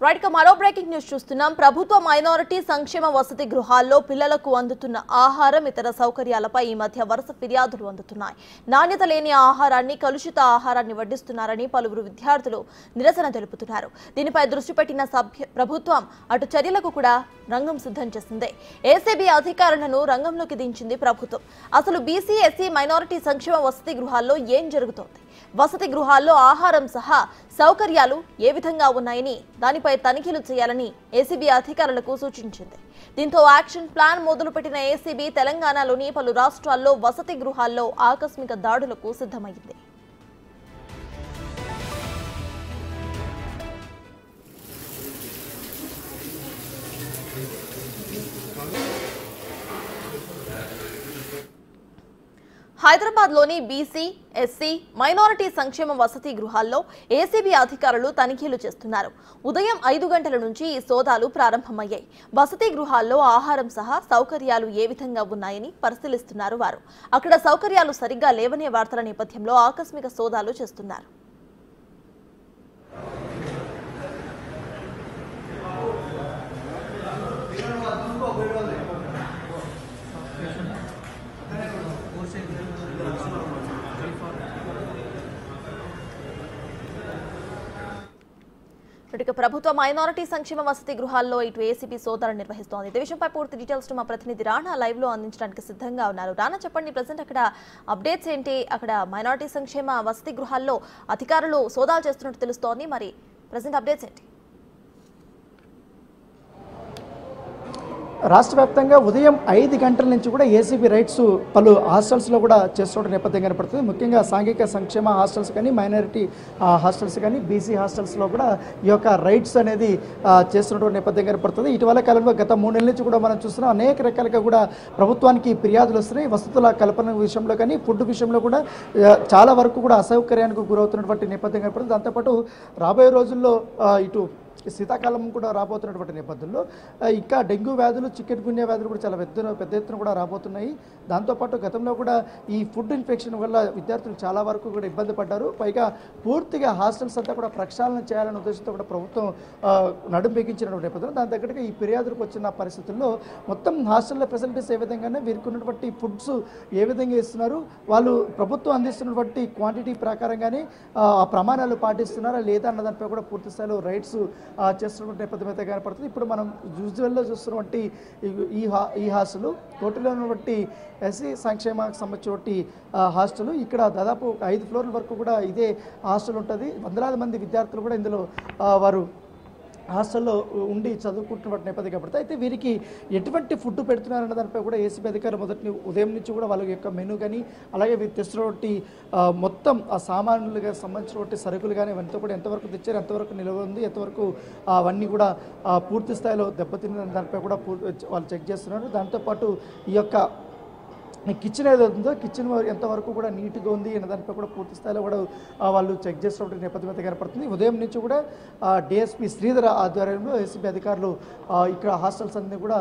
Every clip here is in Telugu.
రైట్ గా మరో బ్రేకింగ్ న్యూస్ చూస్తున్నాం. ప్రభుత్వ మైనారిటీ సంక్షేమ వసతి గృహాల్లో పిల్లలకు అందుతున్న ఆహారం ఇతర సౌకర్యాలపై ఈ మధ్య వరుస ఫిర్యాదులు అందుతున్నాయి. నాణ్యత లేని ఆహారాన్ని, కలుషిత ఆహారాన్ని వడ్డిస్తున్నారని పలువురు విద్యార్థులు నిరసన తెలుపుతున్నారు. దీనిపై దృష్టి పెట్టిన ప్రభుత్వం అటు చర్యలకు కూడా రంగం సిద్ధం చేసింది. ఏసీబీ అధికారులను రంగంలోకి దించింది ప్రభుత్వం. అసలు బీసీ, ఎస్సీ, మైనారిటీ సంక్షేమ వసతి గృహాల్లో ఏం జరుగుతోంది? వసతి గృహాల్లో ఆహారం సహా సౌకర్యాలు ఏ విధంగా ఉన్నాయని దానిపై తనిఖీలు చేయాలని ఏసీబీ అధికారులకు సూచించింది. దీంతో యాక్షన్ ప్లాన్ మొదలుపెట్టిన ఏసీబీ తెలంగాణలోని పలు రాష్ట్రాల్లో వసతి గృహాల్లో ఆకస్మిక దాడులకు సిద్ధమైంది. హైదరాబాద్లోని బీసీ, ఎస్సీ, మైనారిటీ సంక్షేమ వసతి గృహాల్లో ఏసీబీ అధికారులు తనిఖీలు చేస్తున్నారు. ఉదయం 5 గంటల నుంచి ఈ సోదాలు ప్రారంభమయ్యాయి. వసతి గృహాల్లో ఆహారం సహా సౌకర్యాలు ఏ విధంగా ఉన్నాయని పరిశీలిస్తున్నారు వారు. అక్కడ సౌకర్యాలు సరిగ్గా లేవనే వార్తల నేపథ్యంలో ఆకస్మిక సోదాలు చేస్తున్నారు. ప్రభుత్వ మైనారిటీ సంక్షేమ వసతి గృహాల్లో ఇటు ఏసీబీ సోదాలు నిర్వహిస్తోంది. ఇదే విషయంపై పూర్తి డీటెయిల్స్ మా ప్రతినిధి రాణా లైవ్ లో అందించడానికి సిద్ధంగా ఉన్నారు. రాణా, చెప్పండి, ప్రజెంట్ అక్కడ అప్డేట్స్ ఏంటి? అక్కడ మైనారిటీ సంక్షేమ వసతి గృహాల్లో అధికారులు సోదాలు చేస్తున్నట్టు తెలుస్తోంది. మరి ప్రజెంట్ అప్డేట్స్ ఏంటి? రాష్ట్ర వ్యాప్తంగా ఉదయం 5 గంటల నుంచి కూడా ఏసీబీ రైడ్స్ పలు హాస్టల్స్లో కూడా చేస్తున్న నేపథ్యం కనపడుతుంది. ముఖ్యంగా సాంఘిక సంక్షేమ హాస్టల్స్ కానీ, మైనారిటీ హాస్టల్స్ కానీ, బీసీ హాస్టల్స్లో కూడా ఈ యొక్క రైడ్స్ అనేది చేస్తున్నటువంటి నేపథ్యం కనపడుతుంది. ఇటీవల కాలంలో గత 3 నెలల నుంచి కూడా మనం చూస్తున్నాం, అనేక రకాలుగా కూడా ప్రభుత్వానికి ఫిర్యాదులు వస్తున్నాయి. వసతుల కల్పన విషయంలో కానీ, ఫుడ్ విషయంలో కూడా చాలా వరకు కూడా అసౌకర్యానికి గురవుతున్నటువంటి నేపథ్యం కనపడుతుంది. దాంతోపాటు రాబోయే రోజుల్లో ఇటు శీతాకాలం కూడా రాబోతున్నటువంటి నేపథ్యంలో ఇంకా డెంగ్యూ వ్యాధులు, చికెన్ గున్యా వ్యాధులు కూడా చాలా పెద్ద ఎత్తున కూడా రాబోతున్నాయి. దాంతోపాటు గతంలో కూడా ఈ ఫుడ్ ఇన్ఫెక్షన్ వల్ల విద్యార్థులు చాలా వరకు కూడా ఇబ్బంది పడ్డారు. పైగా పూర్తిగా హాస్టల్స్ అంతా కూడా ప్రక్షాళన చేయాలనే ఉద్దేశంతో కూడా ప్రభుత్వం నడుం బిగించినటువంటి నేపథ్యంలో దాని దగ్గరగా ఈ ఫిర్యాదులకు వచ్చిన పరిస్థితుల్లో మొత్తం హాస్టల్లో ఫెసిలిటీస్ ఏ విధంగానే వీరికి ఉన్నటువంటి ఫుడ్స్ ఏ విధంగా ఇస్తున్నారు, వాళ్ళు ప్రభుత్వం అందిస్తున్నటువంటి క్వాంటిటీ ప్రకారంగానే ఆ ప్రమాణాలు పాటిస్తున్నారా లేదా అన్న దానిపై కూడా పూర్తి స్థాయిలో రైట్స్ చేస్తున్నటువంటి నేపథ్యం అయితే కనపడుతుంది. ఇప్పుడు మనం యూజువల్లో చూస్తున్నటువంటి ఈ హాస్టల్ కోటిలో ఉన్నటువంటి ఎస్సీ సంక్షేమానికి సంబంధించినటువంటి హాస్టల్. ఇక్కడ దాదాపు 5 ఫ్లోర్ల వరకు కూడా ఇదే హాస్టల్ ఉంటుంది. వందలాది మంది విద్యార్థులు కూడా ఇందులో వారు హాస్టల్లో ఉండి చదువుకుంటున్నటువంటి నేపథ్యం కాబట్టి అయితే వీరికి ఎటువంటి ఫుడ్ పెడుతున్నారన్న దానిపై కూడా ఏసీబీ అధికారులు ఉదయం నుంచి కూడా వాళ్ళ యొక్క మెనూ కానీ, అలాగే వీరు తెస్తున్నటువంటి మొత్తం ఆ సామాన్యులుగా సంబంధించినటువంటి సరుకులు కానీ అవన్నీ కూడా ఎంతవరకు తెచ్చారు, ఎంతవరకు నిల్వ ఉంది, ఎంతవరకు అవన్నీ కూడా పూర్తి స్థాయిలో దెబ్బతిన్న దానిపై కూడా వాళ్ళు చెక్ చేస్తున్నారు. దాంతోపాటు ఈ యొక్క కిచెన్ ఏదో ఉందో కిచెన్ ఎంతవరకు కూడా నీట్గా ఉంది అనే దానిపై కూడా పూర్తి స్థాయిలో కూడా వాళ్ళు చెక్ చేసినటువంటి నేపథ్యం అయితే కనపడుతుంది. ఉదయం నుంచి కూడా డిఎస్పీ శ్రీధర్ ఆధ్వర్యంలో ఏసీబీ అధికారులు ఇక్కడ హాస్టల్స్ అన్నీ కూడా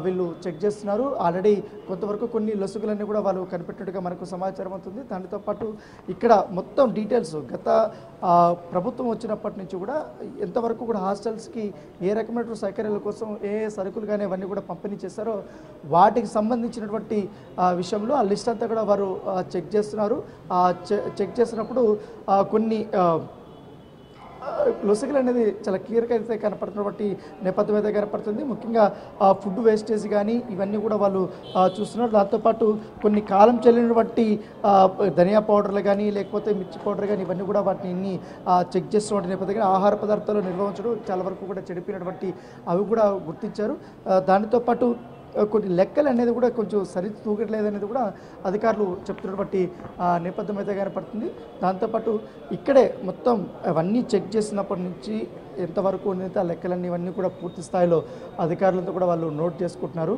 వీళ్ళు చెక్ చేస్తున్నారు. ఆల్రెడీ కొంతవరకు కొన్ని లొసుగులన్నీ కూడా వాళ్ళు కనిపెట్టినట్టుగా మనకు సమాచారం అవుతుంది. దానితో పాటు ఇక్కడ మొత్తం డీటెయిల్స్ గత ప్రభుత్వం వచ్చినప్పటి నుంచి కూడా ఎంతవరకు కూడా హాస్టల్స్కి ఏ రకమైన సౌకర్యాల కోసం ఏ సరుకులు కానీ అవన్నీ కూడా పంపిణీ చేశారో వాటికి సంబంధించినటువంటి విషయంలో ఆ లిస్ట్ అంతా కూడా వారు చెక్ చేస్తున్నారు. చెక్ చేసినప్పుడు కొన్ని లొసుగులు అనేది చాలా క్లియర్గా అయితే కనపడుతున్నటువంటి నేపథ్యం అయితే కనపడుతుంది. ముఖ్యంగా ఫుడ్ వేస్టేజ్ కానీ ఇవన్నీ కూడా వాళ్ళు చూస్తున్నారు. దాంతోపాటు కొన్ని కాలం చెల్లినటువంటి ధనియా పౌడర్లు కానీ, లేకపోతే మిర్చి పౌడర్ కానీ ఇవన్నీ కూడా వాటిని చెక్ చేస్తున్నటువంటి నేపథ్యంగా ఆహార పదార్థాలు నిల్వ ఉంచడం చాలా వరకు కూడా చెడిపోయినటువంటి అవి కూడా గుర్తించారు. దానితో పాటు కొన్ని లెక్కలు అనేది కూడా కొంచెం సరి తూగట్లేదు అనేది కూడా అధికారులు చెప్తున్నటువంటి నేపథ్యం అయితే కనపడుతుంది. దాంతోపాటు ఇక్కడే మొత్తం అవన్నీ చెక్ చేసినప్పటి నుంచి ఎంతవరకు ఉన్నది ఆ లెక్కలన్నీ ఇవన్నీ కూడా పూర్తి స్థాయిలో అధికారులతో కూడా వాళ్ళు నోట్ చేసుకుంటున్నారు.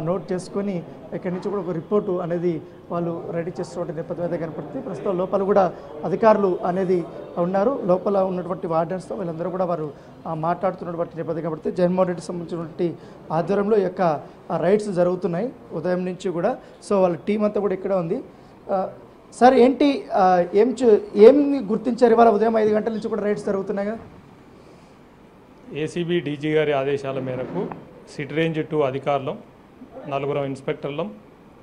నోట్ చేసుకొని ఇక్కడి నుంచి కూడా ఒక రిపోర్టు అనేది వాళ్ళు రెడీ చేస్తున్న నేపథ్యం అయితే కనపడుతుంది. ప్రస్తుతం లోపల కూడా అధికారులు అనేది ఉన్నారు. లోపల ఉన్నటువంటి వార్డెన్స్తో వీళ్ళందరూ కూడా వారు మాట్లాడుతున్నటువంటి నేపథ్యం కాబట్టి జగన్మోహన్ రెడ్డి సంబంధించినటువంటి ఆధ్వర్యంలో ఈ యొక్క రైడ్స్ జరుగుతున్నాయి ఉదయం నుంచి కూడా. సో వాళ్ళ టీం అంతా కూడా ఇక్కడ ఉంది. సార్ ఏంటి ఏం గుర్తించారు ఇవాళ ఉదయం 5 గంటల నుంచి కూడా రైడ్స్ జరుగుతున్నాయి కదా? ఏసీబీ డీజీ గారి ఆదేశాల మేరకు సిటీ రేంజ్ 2 అధికారులం, 4 ఇన్స్పెక్టర్లం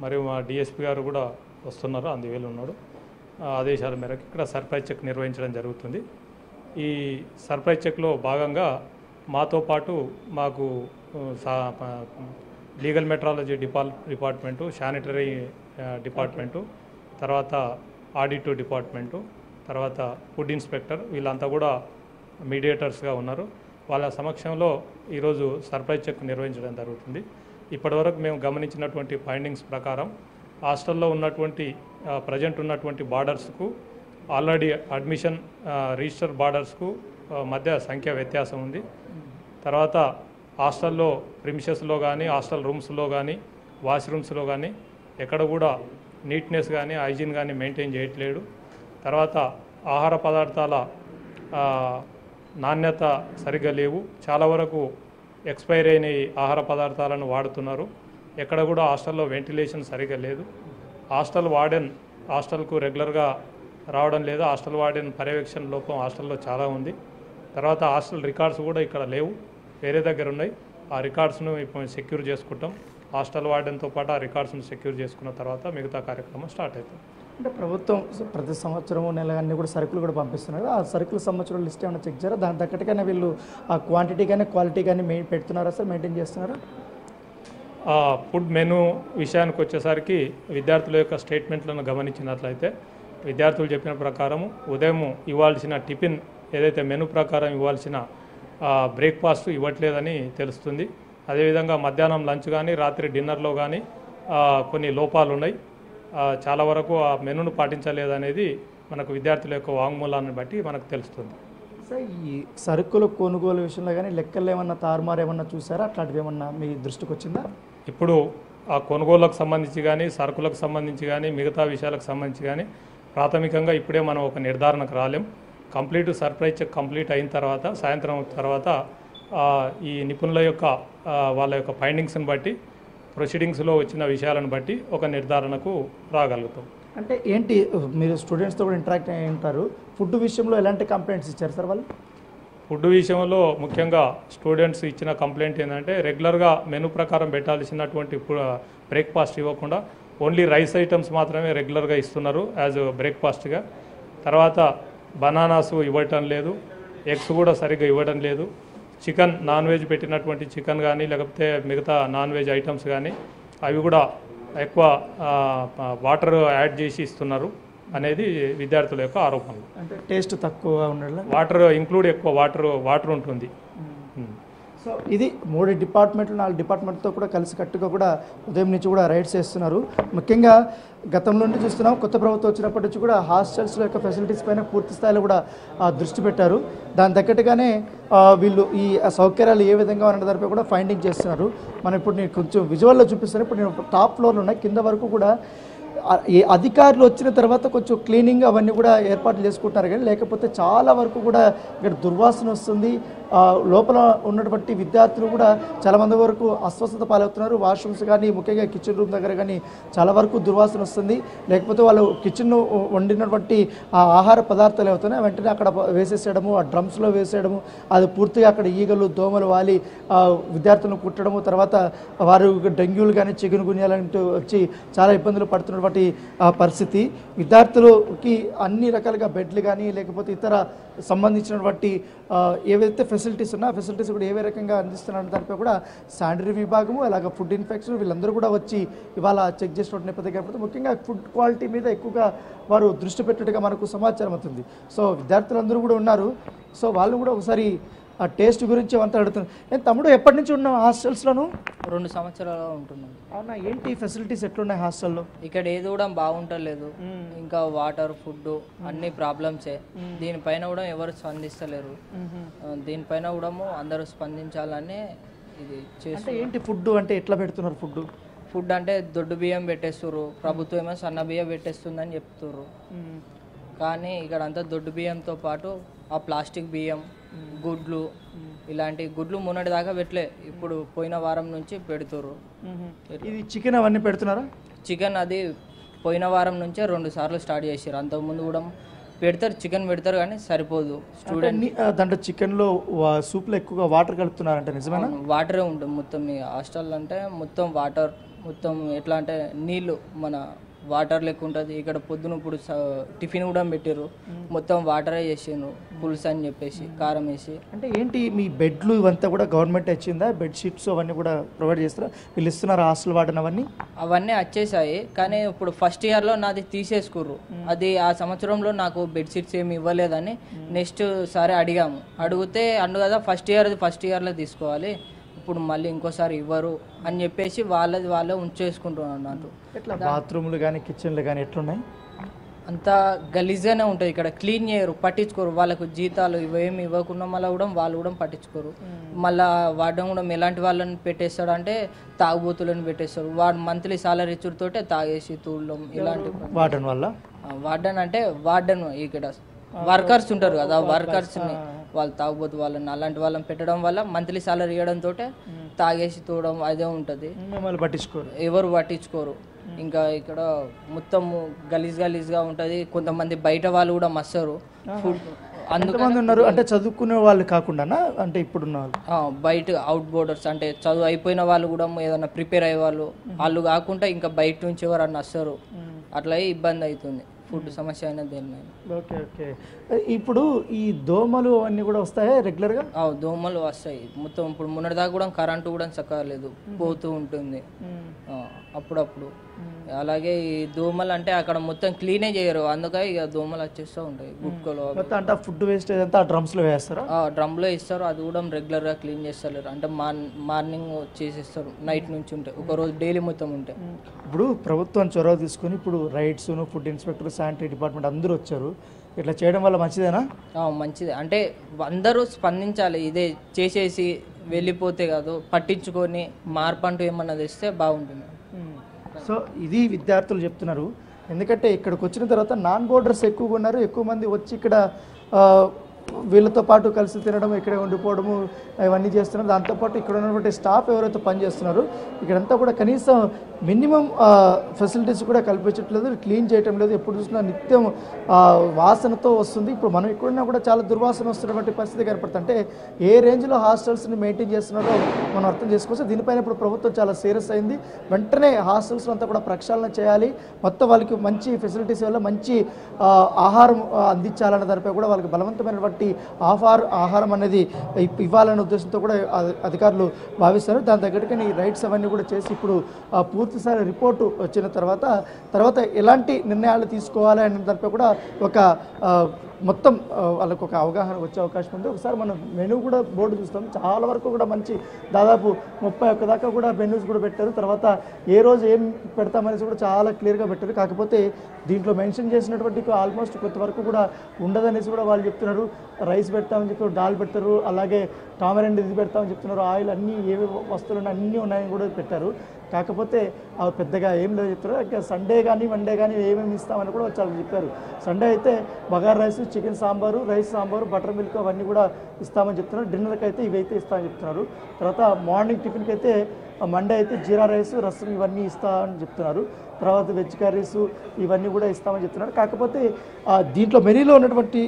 మరియు మా డిఎస్పీ గారు కూడా వస్తున్నారు, అందువేలు ఉన్నాడు. ఆదేశాల మేరకు ఇక్కడ సర్ప్రైజ్ చెక్ నిర్వహించడం జరుగుతుంది. ఈ సర్ప్రైజ్ చెక్లో భాగంగా మాతో పాటు మాకు legal metrology department, sanitary department, తర్వాత ఆడిట్ డిపార్ట్మెంటు, తర్వాత ఫుడ్ ఇన్స్పెక్టర్ వీళ్ళంతా కూడా మీడియేటర్స్గా ఉన్నారు. వాళ్ళ సమక్షంలో ఈరోజు సర్ప్రైజ్ చెక్ నిర్వహించడం జరుగుతుంది. ఇప్పటివరకు మేము గమనించినటువంటి ఫైండింగ్స్ ప్రకారం హాస్టల్లో ఉన్నటువంటి ప్రజెంట్ ఉన్నటువంటి బార్డర్స్కు ఆల్రెడీ అడ్మిషన్ రిజిస్టర్ బార్డర్స్కు మధ్య సంఖ్య వ్యత్యాసం ఉంది. తర్వాత హాస్టల్లో ప్రిమిషెస్లో కానీ హాస్టల్ రూమ్స్లో కానీ వాష్రూమ్స్లో కానీ ఎక్కడ కూడా నీట్నెస్ కానీ హైజీన్ కానీ మెయింటైన్ చేయట్లేడు. తర్వాత ఆహార పదార్థాల నాణ్యత సరిగ్గా లేవు. చాలా వరకు ఎక్స్పైర్ అయిన ఆహార పదార్థాలను వాడుతున్నారు. ఎక్కడ కూడా హాస్టల్లో వెంటిలేషన్ సరిగ్గా లేదు. హాస్టల్ వార్డెన్ హాస్టల్కు రెగ్యులర్గా రావడం లేదు. హాస్టల్ వార్డెన్ పర్యవేక్షణ లోపం హాస్టల్లో చాలా ఉంది. తర్వాత హాస్టల్ రికార్డ్స్ కూడా ఇక్కడ లేవు, వేరే దగ్గర ఉన్నాయి. ఆ రికార్డ్స్ను ఇప్పుడు సెక్యూర్ చేసుకుంటాం. హాస్టల్ వార్డెన్తో పాటు ఆ రికార్డ్స్ను సెక్యూర్ చేసుకున్న తర్వాత మిగతా కార్యక్రమం స్టార్ట్ అవుతుంది. అంటే ప్రభుత్వం ప్రతి సంవత్సరం నెల అన్నీ కూడా సరుకులు కూడా పంపిస్తున్నారు. ఆ సరుకుల సంవత్సరం లిస్ట్ ఏమైనా చెక్ చేయారా? దాని తగ్గట్టుగానే వీళ్ళు ఆ క్వాంటిటీ కానీ క్వాలిటీ కానీ పెడుతున్నారా సార్, మెయింటైన్ చేస్తున్నారా? ఫుడ్ మెనూ విషయానికి వచ్చేసరికి విద్యార్థుల యొక్క స్టేట్మెంట్లను గమనించినట్లయితే విద్యార్థులు చెప్పిన ప్రకారము ఉదయం ఇవ్వాల్సిన టిఫిన్ ఏదైతే మెనూ ప్రకారం ఇవ్వాల్సిన బ్రేక్ఫాస్ట్ ఇవ్వట్లేదని తెలుస్తుంది. అదేవిధంగా మధ్యాహ్నం లంచ్ కానీ రాత్రి డిన్నర్లో కానీ కొన్ని లోపాలు ఉన్నాయి. చాలా వరకు ఆ మెనూను పాటించలేదనేది మనకు విద్యార్థుల యొక్క వాంగ్మూలాన్ని బట్టి మనకు తెలుస్తుంది. సార్, ఈ సరుకుల కొనుగోలు విషయంలో కానీ లెక్కలు ఏమన్నా తారుమారు ఏమన్నా చూసారా? అట్లాంటివి ఏమన్నా మీ దృష్టికి వచ్చిందా? ఇప్పుడు ఆ కొనుగోళ్లకు సంబంధించి కానీ సరుకులకు సంబంధించి కానీ మిగతా విషయాలకు సంబంధించి కానీ ప్రాథమికంగా ఇప్పుడే మనం ఒక నిర్ధారణకు రాలేం. కంప్లీట్ సర్ప్రైజ్ చెక్ కంప్లీట్ అయిన తర్వాత సాయంత్రం తర్వాత ఈ నిపుణుల యొక్క వాళ్ళ యొక్క ఫైండింగ్స్ని బట్టి ప్రొసీడింగ్స్లో వచ్చిన విషయాలను బట్టి ఒక నిర్ధారణకు రాగలుగుతాం. అంటే ఏంటి, మీరు స్టూడెంట్స్తో కూడా ఇంటరాక్ట్ అయి ఉంటారు, ఫుడ్ విషయంలో ఎలాంటి కంప్లైంట్స్ ఇచ్చారు సార్ వాళ్ళు? ఫుడ్ విషయంలో ముఖ్యంగా స్టూడెంట్స్ ఇచ్చిన కంప్లైంట్ ఏంటంటే రెగ్యులర్గా మెనూ ప్రకారం పెట్టాల్సినటువంటి బ్రేక్ఫాస్ట్ ఇవ్వకుండా ఓన్లీ రైస్ ఐటమ్స్ మాత్రమే రెగ్యులర్గా ఇస్తున్నారు యాజ్ బ్రేక్ఫాస్ట్గా. తర్వాత బనానాస్ ఇవ్వటం లేదు, ఎగ్స్ కూడా సరిగ్గా ఇవ్వడం లేదు. చికెన్ నాన్ వెజ్ పెట్టినటువంటి చికెన్ కానీ లేకపోతే మిగతా నాన్ వెజ్ ఐటమ్స్ కానీ అవి కూడా ఎక్కువ వాటర్ యాడ్ చేసి ఇస్తున్నారు అనేది విద్యార్థుల యొక్క ఆరోపణలు. అంటే టేస్ట్ తక్కువగా ఉండడం, వాటర్ ఇంక్లూడ్ ఎక్కువ వాటర్ ఉంటుంది. సో ఇది 3 డిపార్ట్మెంట్లు 4 డిపార్ట్మెంట్తో కూడా కలిసి కట్టుగా కూడా ఉదయం నుంచి కూడా రైడ్స్ చేస్తున్నారు. ముఖ్యంగా గతంలో నుండి చూస్తున్నాం, కొత్త ప్రభుత్వం వచ్చినప్పటి నుంచి కూడా హాస్టల్స్లో యొక్క ఫెసిలిటీస్ పైన పూర్తి స్థాయిలో కూడా దృష్టి పెట్టారు. దాని తగ్గట్టుగానే వీళ్ళు ఈ సౌకర్యాలు ఏ విధంగా ఉన్న దానిపై కూడా ఫైండింగ్ చేస్తున్నారు. మనం ఇప్పుడు నేను కొంచెం విజువల్లో చూపిస్తాను. ఇప్పుడు నేను టాప్ ఫ్లోర్లో ఉన్నాయి, కింద వరకు కూడా ఈ అధికారులు వచ్చిన తర్వాత కొంచెం క్లీనింగ్ అవన్నీ కూడా ఏర్పాట్లు చేసుకుంటారు. కానీ లేకపోతే చాలా వరకు కూడా ఇక్కడ దుర్వాసన వస్తుంది. లోపల ఉన్నటువంటి విద్యార్థులు కూడా చాలామంది వరకు అస్వస్థత పాలవుతున్నారు. వాష్రూమ్స్ కానీ ముఖ్యంగా కిచెన్ రూమ్ దగ్గర కానీ చాలా వరకు దుర్వాసన వస్తుంది. లేకపోతే వాళ్ళు కిచెన్ వండినటువంటి ఆహార పదార్థాలు అవుతున్నాయి వెంటనే అక్కడ వేసేసేయడము, ఆ డ్రమ్స్లో వేసేయడము, అది పూర్తిగా అక్కడ ఈగలు దోమలు వాలి విద్యార్థులను కుట్టడము, తర్వాత వారు డెంగ్యూలు కానీ చికెన్ గున్యాలంటూ వచ్చి చాలా ఇబ్బందులు పడుతున్నటువంటి పరిస్థితి. విద్యార్థులకి అన్ని రకాలుగా బెడ్లు కానీ లేకపోతే ఇతర సంబంధించినటువంటి ఏవైతే ఫెసిలిటీస్ ఉన్నా ఆ ఫెసిలిటీస్ కూడా ఏ రకంగా అందిస్తున్నారు దానిపై కూడా శానిటరీ విభాగము అలాగే ఫుడ్ ఇన్ఫెక్షన్ వీళ్ళందరూ కూడా వచ్చి ఇవాళ చెక్ చేసినటువంటి నేపథ్యం కాబట్టి ముఖ్యంగా ఫుడ్ క్వాలిటీ మీద ఎక్కువగా వారు దృష్టి పెట్టినట్టుగా మనకు సమాచారం అవుతుంది. సో విద్యార్థులందరూ కూడా ఉన్నారు. సో వాళ్ళు కూడా ఒకసారి ఆ టేస్ట్ గురించి అంతా అడుగుతున్నారు. నేను తమ్ముడు ఎప్పటి నుంచి ఉన్నావు హాస్టల్స్లోను? 2 సంవత్సరాలు ఉంటున్నాను. అవునా, ఏంటి ఫెసిలిటీస్ ఎట్లున్నాయి హాస్టల్లో? ఇక్కడ ఏది కూడా బాగుంటలేదు. ఇంకా వాటర్ ఫుడ్ అన్ని ప్రాబ్లమ్సే. దీనిపైన కూడా ఎవరు స్పందిస్తలేరు. దీనిపైన కూడా అందరూ స్పందించాలని ఇది అంటే ఏంటి ఫుడ్ అంటే ఎట్లా పెడుతున్నారు? ఫుడ్ అంటే దొడ్డు బియ్యం పెట్టేస్తుర్రు, ప్రభుత్వం ఏమో సన్న బియ్యం పెట్టేస్తుందని చెప్తుర్రు. కానీ ఇక్కడ అంతా దొడ్డు బియ్యంతో పాటు ఆ ప్లాస్టిక్ బియ్యం, గుడ్లు, ఇలాంటి గుడ్లు మొన్నటి దాకా పెట్టలే, ఇప్పుడు పోయిన వారం నుంచి పెడుతుర్రు. ఇది చికెన్ అవన్నీ పెడుతున్నారా? చికెన్ అది పోయిన వారం నుంచే 2 సార్లు స్టార్ట్ చేసారు. అంతకుముందు కూడా పెడతారు, చికెన్ పెడతారు కానీ సరిపోదు స్టూడెంట్. దాంట్లో చికెన్లో సూప్లో ఎక్కువగా వాటర్ కలుపుతున్నారంట, నిజమేనా? వాటరే ఉంటుంది మొత్తం. మీ హాస్టల్ అంటే మొత్తం వాటర్, మొత్తం ఎట్లా అంటే నీళ్ళు మన వాటర్ లెక్క ఉంటుంది. ఇక్కడ పొద్దున ఇప్పుడు టిఫిన్ కూడా పెట్టారు, మొత్తం వాటరే చేసిండ్రు, పులుసు అని చెప్పేసి కారం వేసి. అంటే ఏంటి మీ బెడ్లు ఇవంతా కూడా గవర్నమెంట్ ఇచ్చిందా? బెడ్షీట్స్ అవన్నీ కూడా ప్రొవైడ్ చేస్తారా? వీళ్ళు ఇస్తున్నారు హాస్టల్ వార్డెన్ అవన్నీ? అవన్నీ వచ్చేసాయి కానీ ఇప్పుడు ఫస్ట్ ఇయర్లో నాది తీసేసుకుర్రు. అది ఆ సంవత్సరంలో నాకు బెడ్షీట్స్ ఏమి ఇవ్వలేదని నెక్స్ట్ సారి అడిగాము. అడిగితే అండు కదా ఫస్ట్ ఇయర్లో తీసుకోవాలి, ఇప్పుడు మళ్ళీ ఇంకోసారి ఇవ్వరు అని చెప్పేసి వాళ్ళే ఉంచేసుకుంటున్నారు అన్నట్టు. ఎట్లా బాత్రూమ్లు కానీ కిచెన్లు కానీ ఎట్లున్నాయి? అంతా గలీజ్గానే ఉంటుంది. ఇక్కడ క్లీన్ చేయరు, పట్టించుకోరు. వాళ్ళకు జీతాలు ఇవేమి ఇవ్వకుండా మళ్ళీ కూడా వాళ్ళు కూడా పట్టించుకోరు. మళ్ళీ వాడడం కూడా ఎలాంటి వాళ్ళని పెట్టేస్తాడు అంటే తాగుబోతులను పెట్టేస్తారు. వాడు మంత్లీ సాలరీ ఇచ్చుడుతోటే తాగేసి తూడడం ఇలాంటి. వార్డెన్ వల్ల? వార్డెన్ అంటే వార్డెన్ ఇక్కడ వర్కర్స్ ఉంటారు కదా, వర్కర్స్ని వాళ్ళు తాగుబోతు వాళ్ళని అలాంటి వాళ్ళని పెట్టడం వల్ల మంత్లీ సాలరీ ఇవ్వడంతో తాగేసి తూడడం అదే ఉంటుంది. మిమ్మల్ని పట్టించుకోరు, ఎవరు పట్టించుకోరు. ఇంకా ఇక్కడ మొత్తం గలీజ్గా ఉంటుంది. కొంతమంది బయట వాళ్ళు కూడా మస్తారు. అందుకని ఉన్నారు అంటే చదువుకునే వాళ్ళు కాకుండా, అంటే ఇప్పుడున్న వాళ్ళు బయట అవుట్ బోర్డర్స్ అంటే చదువు అయిపోయిన వాళ్ళు కూడా ఏదైనా ప్రిపేర్ అయ్యే వాళ్ళు కాకుండా ఇంకా బయట నుంచి ఎవరన్నా వస్తారు. అట్లా ఇబ్బంది అవుతుంది, ఫుడ్ సమస్య అయినా దేనిమైనా. Okay okay. ఇప్పుడు ఈ దోమలు అవన్నీ కూడా వస్తాయా రెగ్యులర్గా? దోమలు వస్తాయి మొత్తం. ఇప్పుడు మొన్నటిదాకా కూడా కరెంటు కూడా చక్కగా లేదు, పోతూ ఉంటుంది అప్పుడప్పుడు. అలాగే ఈ దోమలు అంటే అక్కడ మొత్తం క్లీనే చేయరు, అందుకే ఇక దోమలు వచ్చేస్తూ ఉంటాయి. గుట్కలు అంటే ఫుడ్ వేస్టేజ్ అంతా డ్రమ్స్లో వేస్తారా? డ్రమ్లో ఇస్తారు, అది కూడా రెగ్యులర్గా క్లీన్ చేస్తారు. అంటే మార్నింగ్ చేసేస్తారు, నైట్ నుంచి ఉంటాయి, ఒకరోజు డైలీ మొత్తం ఉంటాయి. ఇప్పుడు ప్రభుత్వం చొరవ తీసుకొని ఇప్పుడు rides, food inspector, sanitary department అందరూ వచ్చారు, ఇట్లా చేయడం వల్ల మంచిదేనా? మంచిదే. అంటే అందరూ స్పందించాలి, ఇదే చేసేసి వెళ్ళిపోతే కాదు, పట్టించుకొని మార్పు అంటూ ఏమన్నా తెస్తే బాగుంటుంది. సో ఇది విద్యార్థులు చెప్తున్నారు. ఎందుకంటే ఇక్కడికి వచ్చిన తర్వాత నాన్ బోర్డర్స్ ఎక్కువగా ఉన్నారు, ఎక్కువ మంది వచ్చి ఇక్కడ వీళ్ళతో పాటు కలిసి తినడం, ఇక్కడే ఉండిపోవడము ఇవన్నీ చేస్తున్నారు. దాంతోపాటు ఇక్కడ ఉన్నటువంటి స్టాఫ్ ఎవరైతే పనిచేస్తున్నారో ఇక్కడంతా కూడా కనీసం మినిమం ఫెసిలిటీస్ కూడా కల్పించట్లేదు, క్లీన్ చేయటం లేదు. ఎప్పుడు చూసినా నిత్యం వాసనతో వస్తుంది. ఇప్పుడు మనం ఎక్కడున్నా కూడా చాలా దుర్వాసన వస్తున్నటువంటి పరిస్థితి కనపడుతుంది. అంటే ఏ రేంజ్లో హాస్టల్స్ని మెయింటైన్ చేస్తున్నారో మనం అర్థం చేసుకోవచ్చు. దీనిపైన ఇప్పుడు ప్రభుత్వం చాలా సీరియస్ అయింది. వెంటనే హాస్టల్స్ అంతా కూడా ప్రక్షాళన చేయాలి, మొత్తం వాళ్ళకి మంచి ఫెసిలిటీస్ వల్ల మంచి ఆహారం అందించాలన్న దానిపై కూడా వాళ్ళకి బలవంతమైనటువంటి ఆహారం అనేది ఇవ్వాలనే ఉద్దేశంతో కూడా అధికారులు భావిస్తారు. దాని తగ్గట్టుగా ఈ రైట్స్ అవన్నీ కూడా చేసి ఇప్పుడు పూర్తిసారి రిపోర్టు వచ్చిన తర్వాత ఎలాంటి నిర్ణయాలు తీసుకోవాలి అనే దానిపై కూడా ఒక మొత్తం వాళ్ళకు ఒక అవగాహన వచ్చే అవకాశం ఉంది. ఒకసారి మనం మెనూ కూడా బోర్డు చూస్తాం, చాలా వరకు కూడా మంచి దాదాపు 31 దాకా కూడా మెనూస్ కూడా పెట్టారు. తర్వాత ఏ రోజు ఏం పెడతామనేసి కూడా చాలా క్లియర్గా పెట్టారు. కాకపోతే దీంట్లో మెన్షన్ చేసినటువంటి ఆల్మోస్ట్ కొంతవరకు కూడా ఉండదనేసి కూడా వాళ్ళు చెప్తున్నారు. రైస్ పెడతామని చెప్తారు, దాల్ పెడతారు, అలాగే టామరెండ్ ఇది పెడతామని చెప్తున్నారు, ఆయిల్ అన్నీ ఏవి వస్తువులు ఉన్నాయి అన్నీ ఉన్నాయని కూడా పెట్టారు. కాకపోతే అవి పెద్దగా ఏం లేదు చెప్తారు. ఇంకా సండే కానీ మండే కానీ ఏమేమి ఇస్తామని కూడా చాలా చెప్పారు. సండే అయితే bagara rice, chicken sambar, rice sambar, buttermilk అవన్నీ కూడా ఇస్తామని చెప్తున్నారు. డిన్నర్కి అయితే ఇవైతే ఇస్తామని చెప్తున్నారు. తర్వాత మార్నింగ్ టిఫిన్కి అయితే మండే అయితే జీరా రైస్, రసం ఇవన్నీ ఇస్తామని చెప్తున్నారు. తర్వాత వెజ్ కర్రీస్ ఇవన్నీ కూడా ఇస్తామని చెప్తున్నారు. కాకపోతే దీంట్లో మెనూలో ఉన్నటువంటి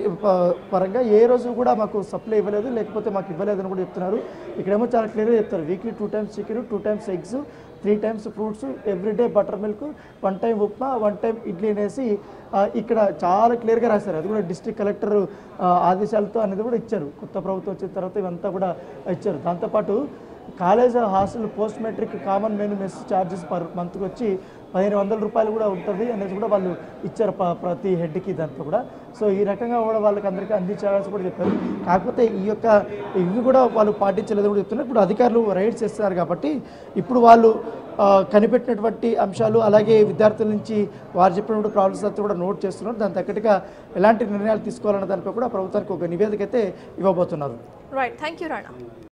పరంగా ఏ రోజు కూడా మాకు సప్లై ఇవ్వలేదు, లేకపోతే మాకు ఇవ్వలేదని కూడా చెప్తున్నారు. ఇక్కడేమో చాలా క్లియర్గా చెప్తారు, weekly 2 times chicken, 2 times eggs, 3 times fruits, everyday butter milk, 1 time upma, 1 time idli అనేసి ఇక్కడ చాలా క్లియర్గా రాశారు. అది కూడా డిస్ట్రిక్ట్ కలెక్టర్ ఆదేశాలతో అనేది కూడా ఇచ్చారు. కొత్త ప్రభుత్వం వచ్చిన తర్వాత ఇవంతా కూడా ఇచ్చారు. దాంతోపాటు college hostel post matric common menu mess charges per మంత్కి వచ్చి 1500 రూపాయలు కూడా ఉంటుంది అనేది కూడా వాళ్ళు ఇచ్చారు ప్రతి హెడ్కి దాంట్లో కూడా. సో ఈ రకంగా కూడా వాళ్ళకి అందరికీ అందించాలని కూడా చెప్పారు. కాకపోతే ఇవి కూడా వాళ్ళు పాటించలేదు కూడా చెప్తున్నారు. ఇప్పుడు అధికారులు రైడ్స్ చేస్తున్నారు కాబట్టి ఇప్పుడు వాళ్ళు కనిపెట్టినటువంటి అంశాలు, అలాగే విద్యార్థుల నుంచి వారు చెప్పినటువంటి ప్రాబ్లమ్స్ అంతా కూడా నోట్ చేస్తున్నారు. దాని తగ్గట్టుగా ఎలాంటి నిర్ణయాలు తీసుకోవాలన్న దానిపై కూడా ప్రభుత్వానికి ఒక నివేదిక అయితే ఇవ్వబోతున్నారు. Right, thank you Rana.